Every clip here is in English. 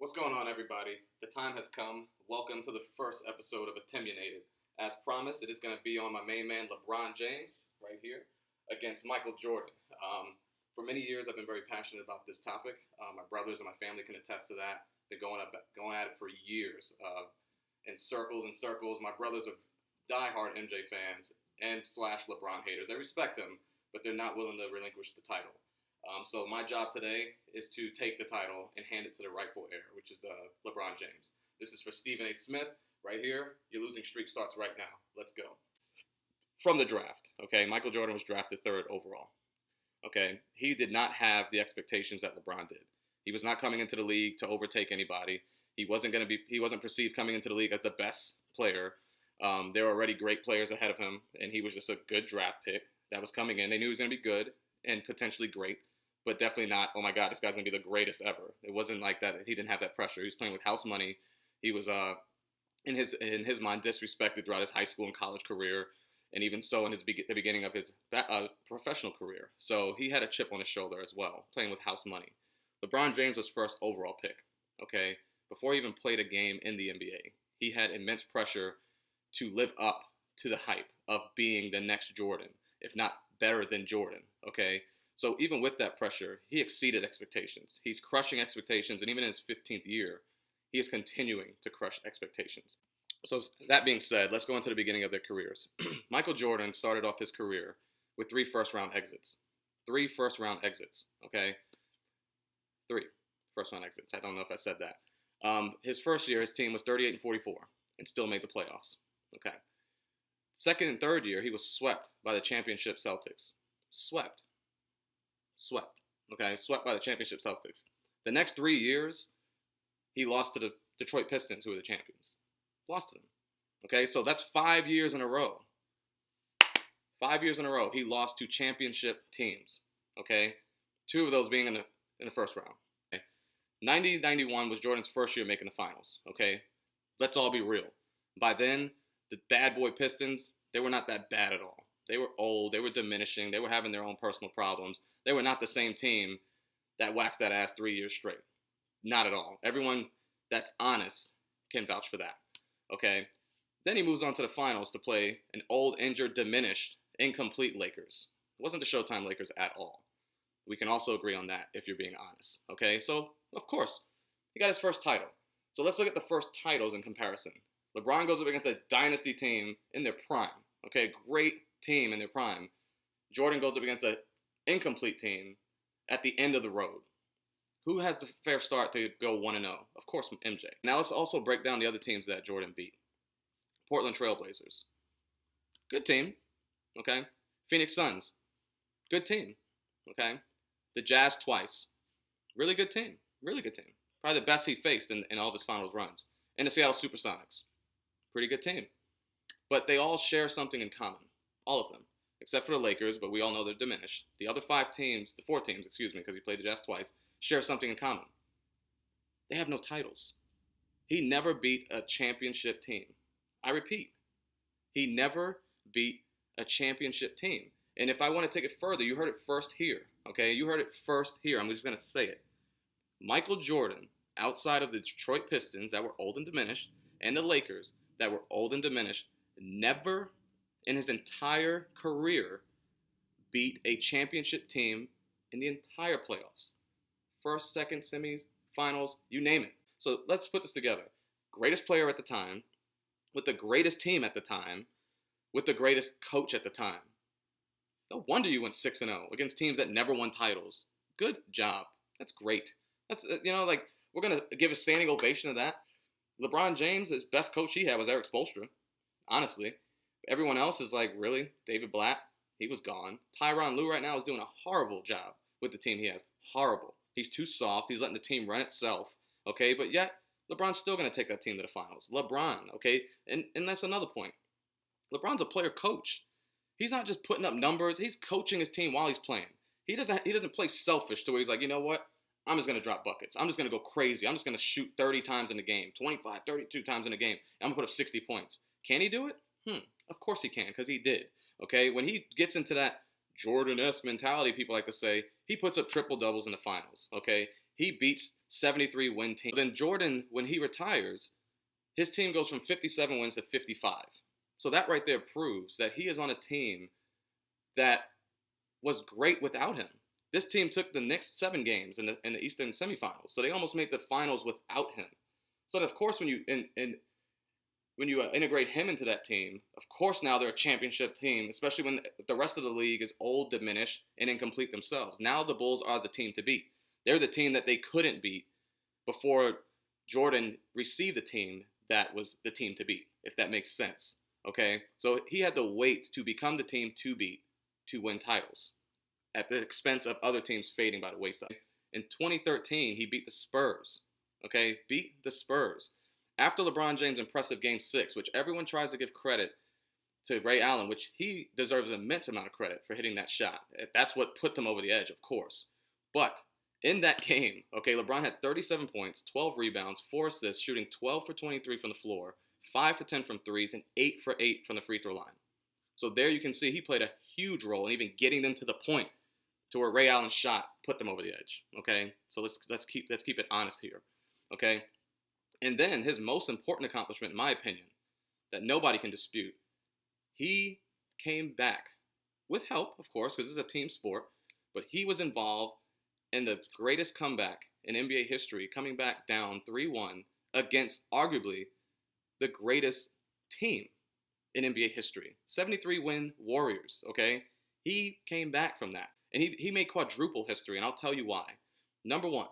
What's going on, everybody? The time has come. Welcome to the first episode of OTimionated. As promised, it is going to be on my main man, LeBron James, right here, against Michael Jordan. For many years, I've been very passionate about this topic. My brothers and my family can attest to that. Been going at it for years, in circles and circles. My brothers are diehard MJ fans and / LeBron haters. They respect him, but they're not willing to relinquish the title. So my job today is to take the title and hand it to the rightful heir, which is LeBron James. This is for Stephen A. Smith right here. Your losing streak starts right now. Let's go. From the draft, okay, Michael Jordan was drafted 3rd overall. Okay, he did not have the expectations that LeBron did. He was not coming into the league to overtake anybody. He wasn't perceived coming into the league as the best player. There were already great players ahead of him, and he was just a good draft pick that was coming in. They knew he was going to be good and potentially great, but definitely not, oh my God, this guy's going to be the greatest ever. It wasn't like that. He didn't have that pressure. He was playing with house money. He was, in his mind, disrespected throughout his high school and college career, and even so in the beginning of his professional career. So he had a chip on his shoulder as well, playing with house money. LeBron James was 1st overall pick, okay? Before he even played a game in the NBA, he had immense pressure to live up to the hype of being the next Jordan, if not better than Jordan, okay? So even with that pressure, he exceeded expectations. He's crushing expectations, and even in his 15th year, he is continuing to crush expectations. So that being said, let's go into the beginning of their careers. Michael Jordan started off his career with 3 first-round exits. 3 first-round exits, okay? 3 first-round exits. I don't know if I said that. His first year, his team was 38-44 and still made the playoffs, okay? Second and third year, he was swept by the championship Celtics. Swept, okay? Swept by the championship Celtics. The next 3 years, he lost to the Detroit Pistons, who were the champions. Lost to them, okay? So that's 5 years in a row. 5 years in a row, he lost to championship teams, okay? 2 of those being in the first round. Okay? 90-91 was Jordan's first year making the finals, okay? Let's all be real. By then, the bad boy Pistons, they were not that bad at all. They were old. They were diminishing. They were having their own personal problems. They were not the same team that waxed that ass 3 years straight. Not at all. Everyone that's honest can vouch for that. Okay? Then he moves on to the finals to play an old, injured, diminished, incomplete Lakers. It wasn't the Showtime Lakers at all. We can also agree on that if you're being honest. Okay? So, of course, he got his first title. So let's look at the first titles in comparison. LeBron goes up against a dynasty team in their prime. Okay, great team in their prime. Jordan goes up against an incomplete team at the end of the road. Who has the fair start to go 1-0? Of course, MJ. Now let's also break down the other teams that Jordan beat. Portland Trailblazers. Good team. Okay. Phoenix Suns. Good team. Okay. The Jazz twice. Really good team. Really good team. Probably the best he faced in all of his finals runs. And the Seattle Supersonics. Pretty good team. But they all share something in common. All of them. Except for the Lakers, but we all know they're diminished. The other 4 teams, because he played the Jazz twice, share something in common. They have no titles. He never beat a championship team. I repeat, he never beat a championship team. And if I want to take it further, you heard it first here. Okay? You heard it first here. I'm just going to say it. Michael Jordan, outside of the Detroit Pistons that were old and diminished, and the Lakers that were old and diminished, never in his entire career beat a championship team in the entire playoffs. First, second, semis, finals, you name it. So let's put this together. Greatest player at the time, with the greatest team at the time, with the greatest coach at the time. No wonder you went 6-0 against teams that never won titles. Good job. That's great. That's, we're going to give a standing ovation to that. LeBron James, his best coach he had was Eric Spoelstra, honestly. Everyone else is like, really? David Blatt? He was gone. Tyronn Lue right now is doing a horrible job with the team he has. Horrible. He's too soft. He's letting the team run itself, okay? But yet, LeBron's still going to take that team to the finals. LeBron, okay? And that's another point. LeBron's a player coach. He's not just putting up numbers. He's coaching his team while he's playing. He doesn't play selfish to where he's like, you know what? I'm just going to drop buckets. I'm just going to go crazy. I'm just going to shoot 30 times in the game, 25, 32 times in the game. I'm going to put up 60 points. Can he do it? Of course he can, because he did. Okay? When he gets into that Jordan-esque mentality, people like to say, he puts up triple doubles in the finals. Okay? he beats 73 win teams. Then Jordan, when he retires, his team goes from 57 wins to 55. So that right there proves that he is on a team that was great without him. This team took the next 7 games in the Eastern semifinals, so they almost made the finals without him. So of course, when you integrate him into that team, of course now they're a championship team, especially when the rest of the league is old, diminished, and incomplete themselves. Now the Bulls are the team to beat. They're the team that they couldn't beat before Jordan received a team that was the team to beat, if that makes sense. Okay, so he had to wait to become the team to beat to win titles at the expense of other teams fading by the wayside. In 2013, he beat the Spurs. Okay, beat the Spurs. After LeBron James' impressive Game 6, which everyone tries to give credit to Ray Allen, which he deserves an immense amount of credit for hitting that shot. That's what put them over the edge, of course. But in that game, okay, LeBron had 37 points, 12 rebounds, 4 assists, shooting 12 for 23 from the floor, 5 for 10 from threes, and 8 for 8 from the free throw line. So there you can see he played a huge role in even getting them to the point to where Ray Allen's shot put them over the edge. Okay, so let's keep it honest here. Okay, and then his most important accomplishment, in my opinion, that nobody can dispute, he came back with help, of course, because it's a team sport, but he was involved in the greatest comeback in NBA history, coming back down 3-1 against arguably the greatest team in NBA history. 73-win Warriors, okay? He came back from that. And he made quadruple history, and I'll tell you why. Number one,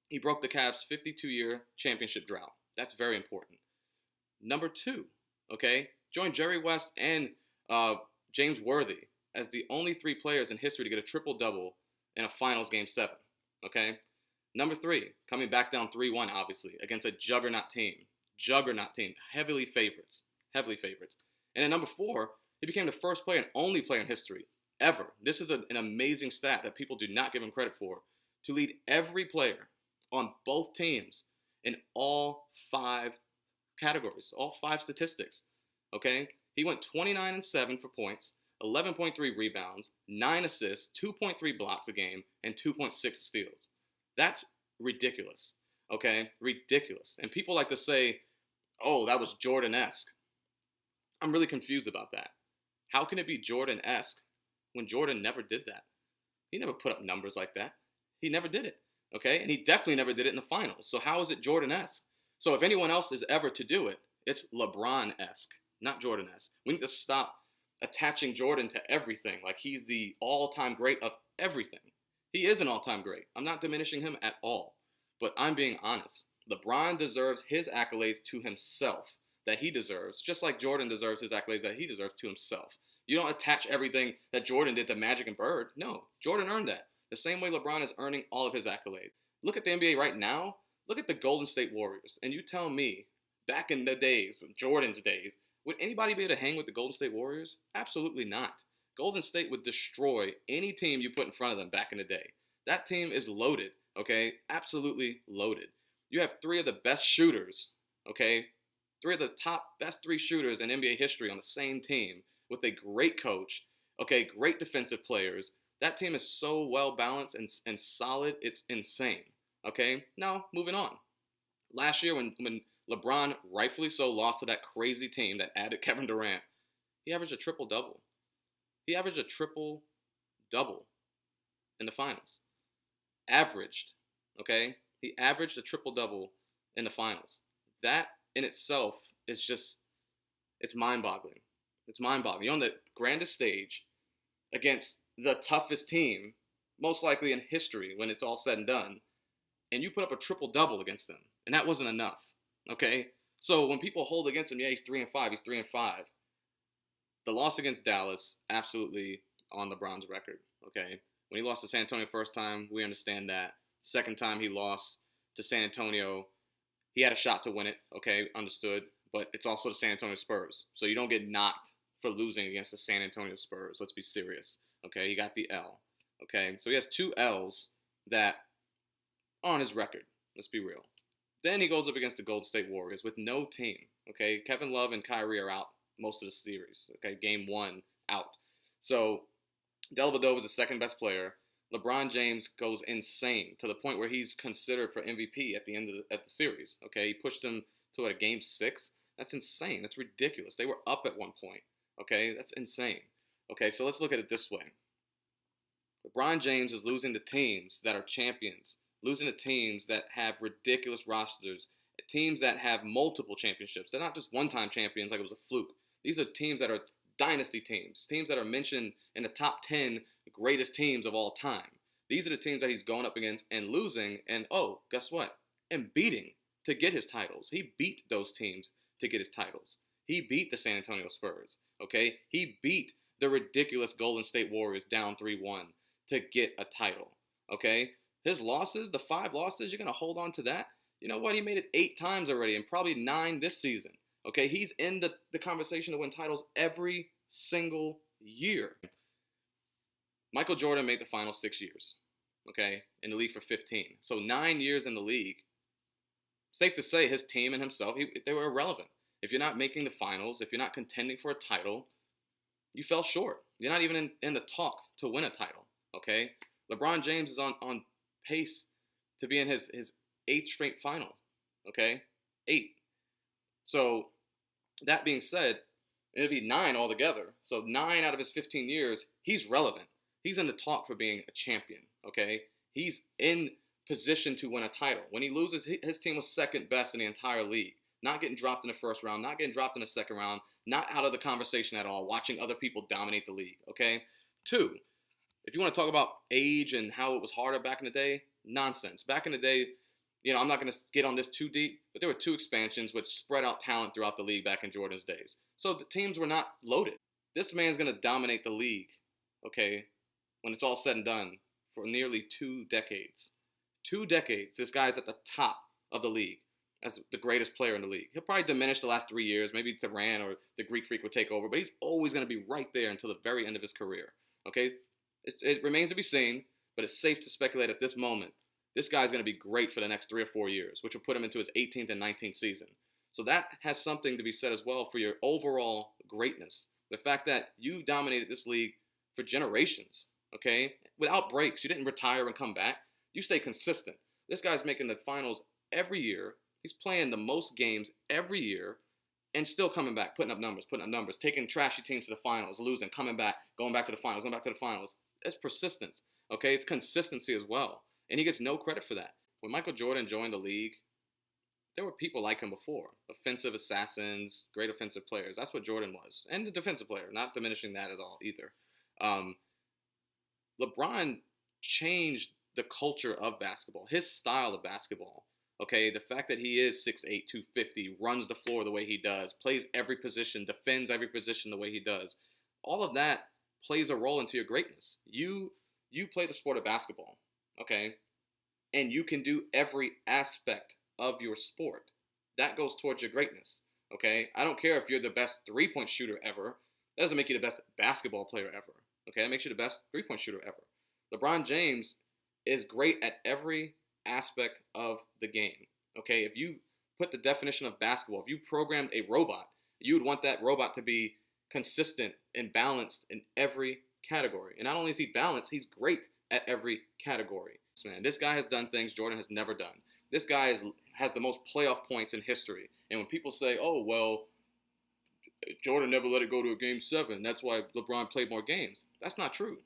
he broke the Cavs' 52-year championship drought. That's very important. Number two, okay, joined Jerry West and James Worthy as the only 3 players in history to get a triple-double in a finals Game 7, okay? Number 3, coming back down 3-1, obviously, against a juggernaut team, heavily favorites. And at number 4, he became the first player and only player in history ever. This is an amazing stat that people do not give him credit for, to lead every player on both teams in all 5 categories, all 5 statistics, okay? He went 29-7 for points, 11.3 rebounds, 9 assists, 2.3 blocks a game, and 2.6 steals. That's ridiculous, okay? Ridiculous. And people like to say, oh, that was Jordan-esque. I'm really confused about that. How can it be Jordan-esque when Jordan never did that? He never put up numbers like that. He never did it, okay? And he definitely never did it in the finals. So how is it Jordan-esque? So if anyone else is ever to do it, it's LeBron-esque, not Jordan-esque. We need to stop attaching Jordan to everything like he's the all-time great of everything. He is an all-time great. I'm not diminishing him at all. But I'm being honest. LeBron deserves his accolades to himself that he deserves, just like Jordan deserves his accolades that he deserves to himself. You don't attach everything that Jordan did to Magic and Bird. No, Jordan earned that. The same way LeBron is earning all of his accolades. Look at the NBA right now. Look at the Golden State Warriors. And you tell me, back in the days, Jordan's days, would anybody be able to hang with the Golden State Warriors? Absolutely not. Golden State would destroy any team you put in front of them back in the day. That team is loaded, okay? Absolutely loaded. You have 3 of the best shooters, okay? 3 of the top best 3 shooters in NBA history on the same team with a great coach, okay? Great defensive players. That team is so well balanced and solid, it's insane, okay? Now, moving on. Last year when LeBron, rightfully so, lost to that crazy team that added Kevin Durant, he averaged a triple-double. He averaged a triple-double in the finals. Averaged, okay? He averaged a triple-double in the finals. That in itself is just, it's mind-boggling. It's mind-boggling. You're on the grandest stage against the toughest team, most likely in history when it's all said and done, and you put up a triple-double against them, and that wasn't enough, okay? So when people hold against him, yeah, he's 3-5, he's 3-5. The loss against Dallas, absolutely on LeBron's record, okay? When he lost to San Antonio first time, we understand that. Second time he lost to San Antonio, he had a shot to win it, okay, understood. But it's also the San Antonio Spurs. So you don't get knocked for losing against the San Antonio Spurs. Let's be serious, okay? He got the L, okay? So he has 2 L's that are on his record. Let's be real. Then he goes up against the Golden State Warriors with no team, okay? Kevin Love and Kyrie are out most of the series, okay? Game 1 out. So Dellavedova was the second best player. LeBron James goes insane to the point where he's considered for MVP at the end of the series. Okay, he pushed him to a game 6. That's insane. That's ridiculous. They were up at one point. Okay, that's insane. Okay, so let's look at it this way. LeBron James is losing to teams that are champions, losing to teams that have ridiculous rosters, teams that have multiple championships. They're not just one-time champions like it was a fluke. These are teams that are dynasty teams, teams that are mentioned in the top 10 greatest teams of all time. These are the teams that he's going up against and losing, and oh, guess what? And beating to get his titles. He beat those teams to get his titles. He beat the San Antonio Spurs, okay? He beat the ridiculous Golden State Warriors down 3-1 to get a title, okay? His losses, the 5 losses, you're going to hold on to that? You know what? He made it 8 times already and probably 9 this season, okay? He's in the conversation to win titles every single year. Michael Jordan made the final 6 years, okay, in the league for 15. So 9 years in the league. Safe to say his team and himself, they were irrelevant. If you're not making the finals, if you're not contending for a title, you fell short. You're not even in the talk to win a title, okay? LeBron James is on pace to be in his 8th straight final, okay? 8. So that being said, it'll be 9 altogether. So 9 out of his 15 years, he's relevant. He's in the talk for being a champion, okay? He's in position to win a title. When he loses, his team was second best in the entire league. Not getting dropped in the first round, not getting dropped in the second round, not out of the conversation at all, watching other people dominate the league, okay? 2, if you want to talk about age and how it was harder back in the day, nonsense. Back in the day, you know, I'm not going to get on this too deep, but there were 2 expansions which spread out talent throughout the league back in Jordan's days. So the teams were not loaded. This man's going to dominate the league, okay, when it's all said and done, for nearly 2 decades. 2 decades, this guy's at the top of the league as the greatest player in the league. He'll probably diminish the last 3 years. Maybe Duran or the Greek Freak would take over, but he's always going to be right there until the very end of his career. Okay? It remains to be seen, but it's safe to speculate at this moment. This guy's going to be great for the next 3 or 4 years, which will put him into his 18th and 19th season. So that has something to be said as well for your overall greatness. The fact that you dominated this league for generations, okay? Without breaks. You didn't retire and come back. You stay consistent. This guy's making the finals every year. He's playing the most games every year and still coming back, putting up numbers, taking trashy teams to the finals, losing, coming back, going back to the finals, going back to the finals. It's persistence, okay? It's consistency as well. And he gets no credit for that. When Michael Jordan joined the league, there were people like him before. Offensive assassins, great offensive players. That's what Jordan was. And the defensive player, not diminishing that at all either. LeBron changed the culture of basketball, his style of basketball. Okay, the fact that he is 6'8", 250, runs the floor the way he does, plays every position, defends every position the way he does, all of that plays a role into your greatness. You play the sport of basketball, okay, and you can do every aspect of your sport. That goes towards your greatness, okay? I don't care if you're the best three-point shooter ever. That doesn't make you the best basketball player ever, okay? That makes you the best three-point shooter ever. LeBron James is great at every aspect of the game, okay? If you put the definition of basketball, if you programmed a robot, you would want that robot to be consistent and balanced in every category. And not only is he balanced, he's great at every category. Man, this guy has done things Jordan has never done. This guy has the most playoff points in history. And when people say, oh, well, Jordan never let it go to a game 7, that's why LeBron played more games. That's not true.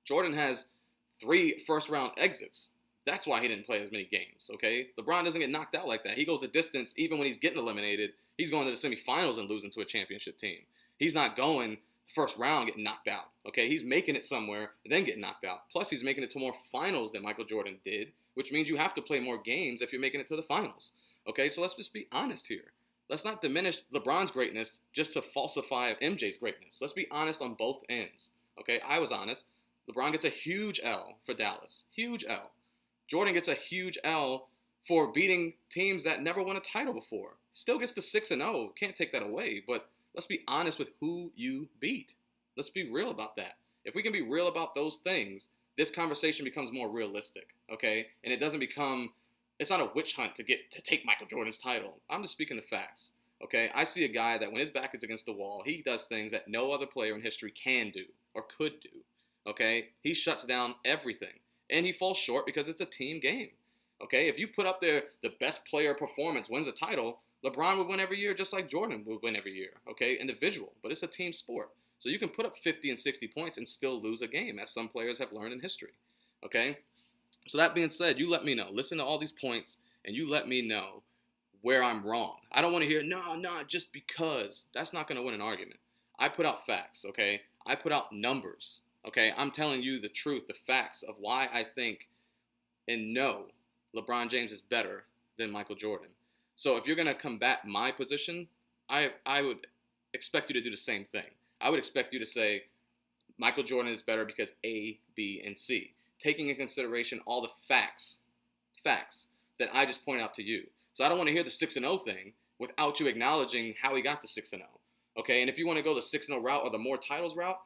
Jordan has 3 first-round exits. That's why he didn't play as many games, okay? LeBron doesn't get knocked out like that. He goes the distance even when he's getting eliminated. He's going to the semifinals and losing to a championship team. He's not going the first round getting knocked out, okay? He's making it somewhere and then getting knocked out. Plus, he's making it to more finals than Michael Jordan did, which means you have to play more games if you're making it to the finals, okay? So let's just be honest here. Let's not diminish LeBron's greatness just to falsify MJ's greatness. Let's be honest on both ends, okay? I was honest. LeBron gets a huge L for Dallas. Huge L. Jordan gets a huge L for beating teams that never won a title before. Still gets to 6-0. Can't take that away. But let's be honest with who you beat. Let's be real about that. If we can be real about those things, this conversation becomes more realistic, okay? And it doesn't become, it's not a witch hunt to take Michael Jordan's title. I'm just speaking the facts, okay? I see a guy that when his back is against the wall, he does things that no other player in history can do or could do, Okay? He shuts down everything. And he falls short because it's a team game. Okay? If you put up there the best player performance wins a title, LeBron would win every year just like Jordan would win every year. Okay? Individual. But it's a team sport. So you can put up 50 and 60 points and still lose a game, as some players have learned in history. Okay? So that being said, you let me know. Listen to all these points, and you let me know where I'm wrong. I don't want to hear, no, just because. That's not going to win an argument. I put out facts, okay? I put out numbers, okay? I'm telling you the truth, the facts of why I think and know LeBron James is better than Michael Jordan. So if you're going to combat my position, I would expect you to do the same thing. I would expect you to say Michael Jordan is better because A, B, and C, taking into consideration all the facts that I just pointed out to you. So I don't want to hear the 6-0 thing without you acknowledging how he got to 6-0. Okay, and if you want to go the 6-0 route or the more titles route,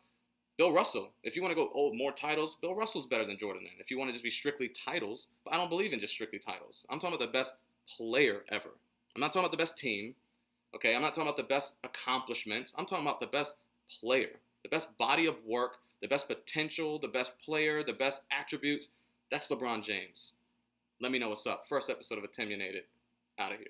Bill Russell. If you want to go more titles, Bill Russell's better than Jordan then. If you want to just be strictly titles, but I don't believe in just strictly titles. I'm talking about the best player ever. I'm not talking about the best team. Okay, I'm not talking about the best accomplishments. I'm talking about the best player, the best body of work, the best potential, the best player, the best attributes. That's LeBron James. Let me know what's up. First episode of OTimionated. Out of here.